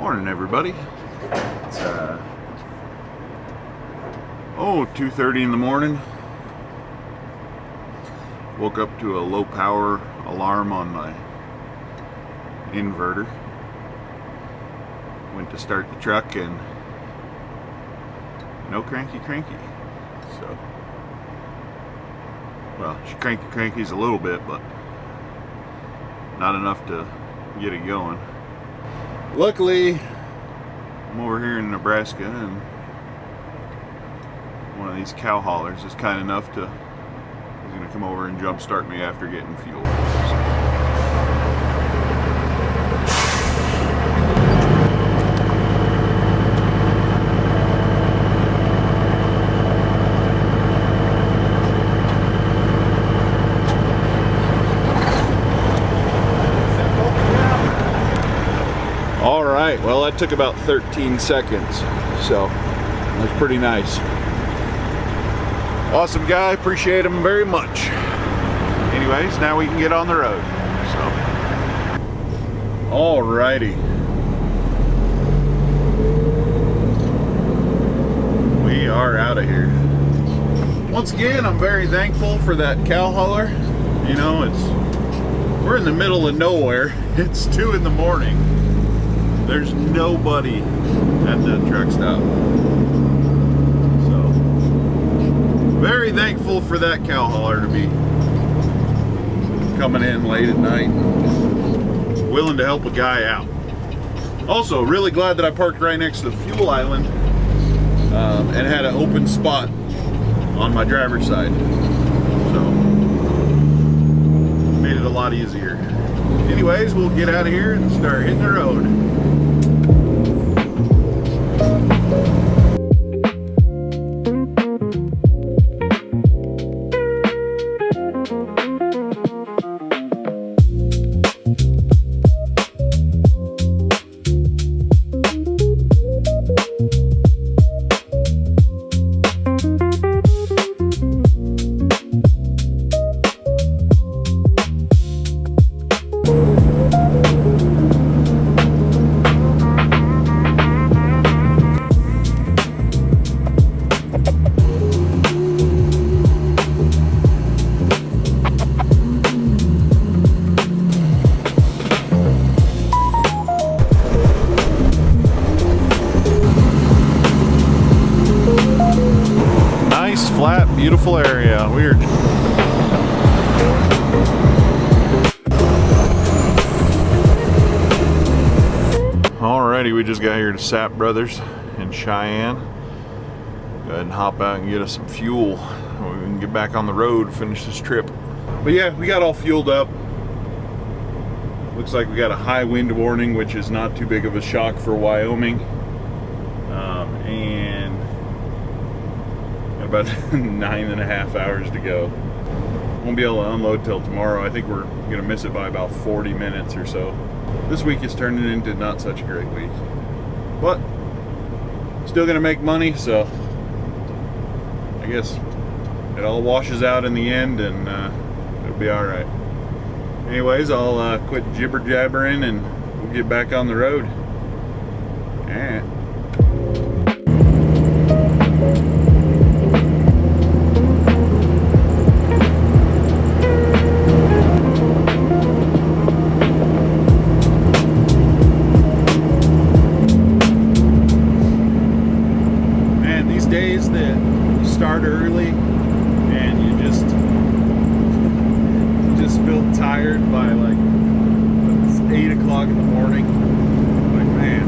Morning, everybody. It's 2:30 in the morning. Woke up to a low power alarm on my inverter. Went to start the truck and no cranky. So, well, she cranky's a little bit, but not enough to get it going. Luckily, I'm over here in Nebraska, and one of these cow haulers is kind enough to, he's going to come over and jump start me after getting fuel. All right, well, that took about 13 seconds, so it was pretty nice. Awesome guy, appreciate him very much. Anyways, now we can get on the road. So, all righty. We are out of here. Once again, I'm very thankful for that cow hauler. You know, we're in the middle of nowhere. It's 2 in the morning. There's nobody at the truck stop. So, very thankful for that cow hauler to be coming in late at night, willing to help a guy out. Also, really glad that I parked right next to the fuel island and had an open spot on my driver's side. So, made it a lot easier. Anyways, we'll get out of here and start hitting the road. Flat, beautiful area. Weird. Alrighty, we just got here to Sapp Brothers in Cheyenne. Go ahead and hop out and get us some fuel. We can get back on the road, finish this trip. But yeah, we got all fueled up. Looks like we got a high wind warning, which is not too big of a shock for Wyoming. And about 9.5 hours to go. Won't be able to unload till tomorrow. I think we're gonna miss it by about 40 minutes or so. This week is turning into not such a great week, but still gonna make money, so I guess it all washes out in the end, and it'll be all right. Anyways, I'll quit jibber jabbering and we'll get back on the road. Yeah. Days that you start early and you just feel tired by like 8 o'clock in the morning. Like, man,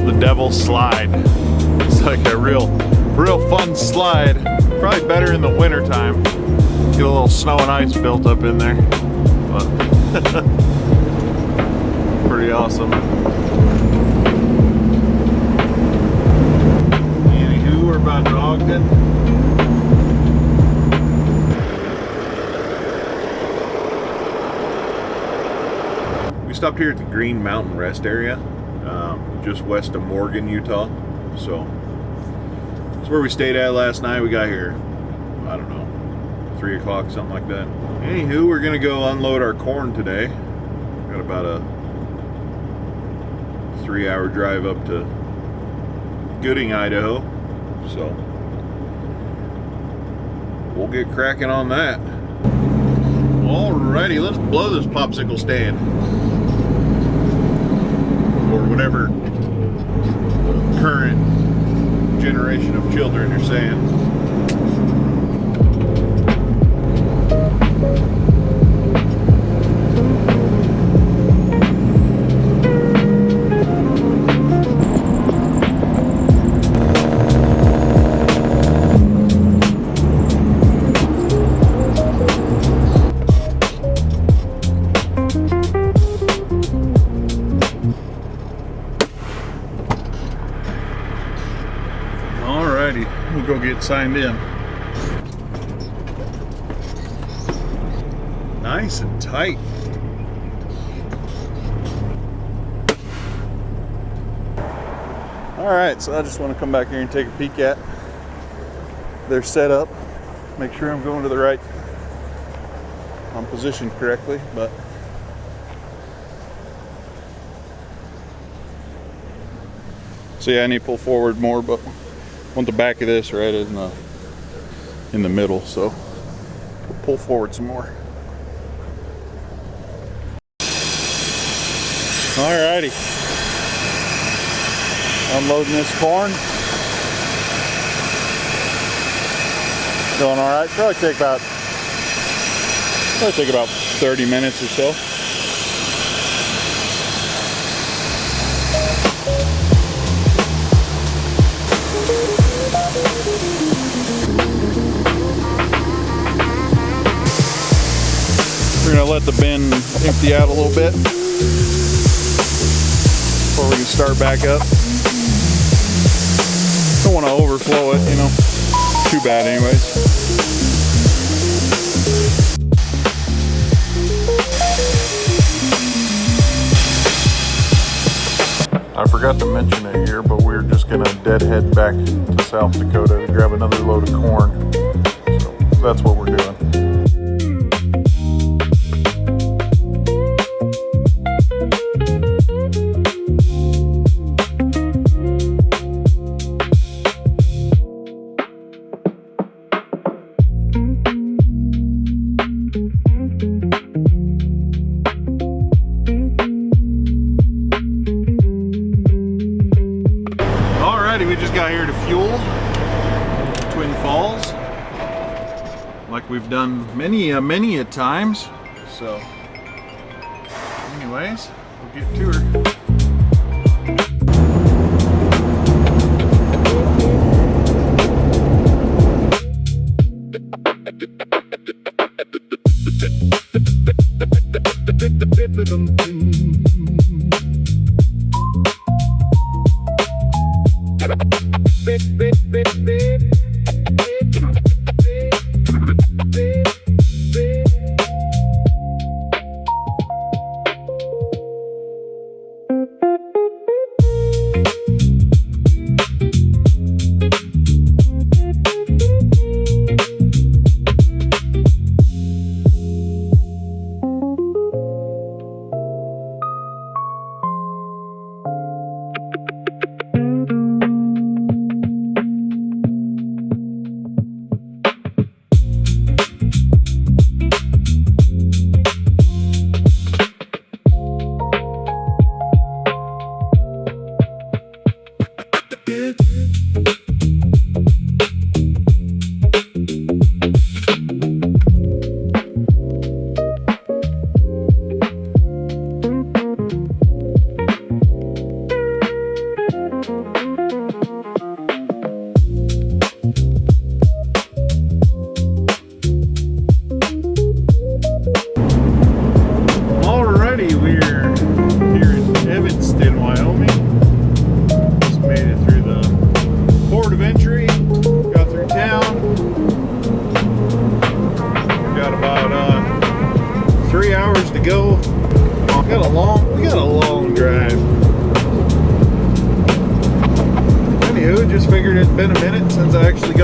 the Devil's Slide. It's like a real fun slide. Probably better in the winter time. Get a little snow and ice built up in there. But pretty awesome. Anywho, we're about to Ogden. We stopped here at the Green Mountain Rest area, just west of Morgan, Utah. So that's where we stayed at last night. We got here, I don't know, 3 o'clock, something like that. Anywho, we're gonna go unload our corn today. Got about a 3-hour drive up to Gooding, Idaho. So we'll get cracking on that. Alrighty, let's blow this popsicle stand. Or whatever current generation of children are saying. We'll go get signed in. Nice and tight. Alright, so I just want to come back here and take a peek at their setup. Make sure I'm going to the right, I'm positioned correctly, but so yeah, I need to pull forward more, but I want the back of this right in the middle, so we'll pull forward some more. Alrighty, unloading this corn. Going all right. Probably take about 30 minutes or so. We're gonna let the bin empty out a little bit before we can start back up. Don't want to overflow it, you know. Too bad anyways. I forgot to mention it here, but we're just gonna deadhead back to South Dakota to grab another load of corn. So that's what we're doing. We just got here to fuel Twin Falls, like we've done many a times. So, anyways, we'll get to her.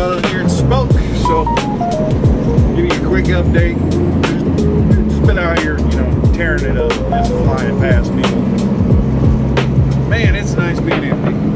got on here and spoke. So, give you a quick update. Just been out here, tearing it up, just flying past me. Man, it's nice being empty.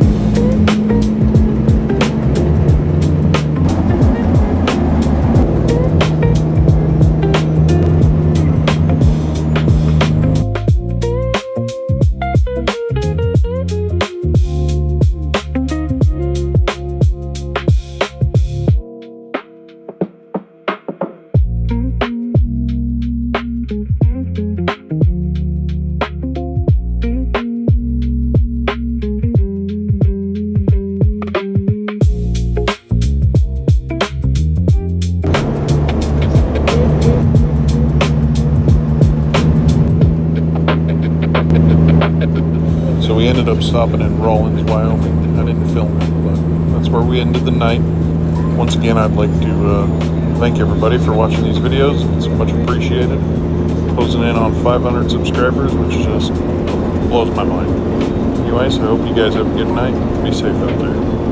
So we ended up stopping in Rawlins, Wyoming. I didn't film it, but that's where we ended the night. Once again, I'd like to thank everybody for watching these videos. It's much appreciated. Closing in on 500 subscribers, which just blows my mind. Anyways, I hope you guys have a good night. Be safe out there.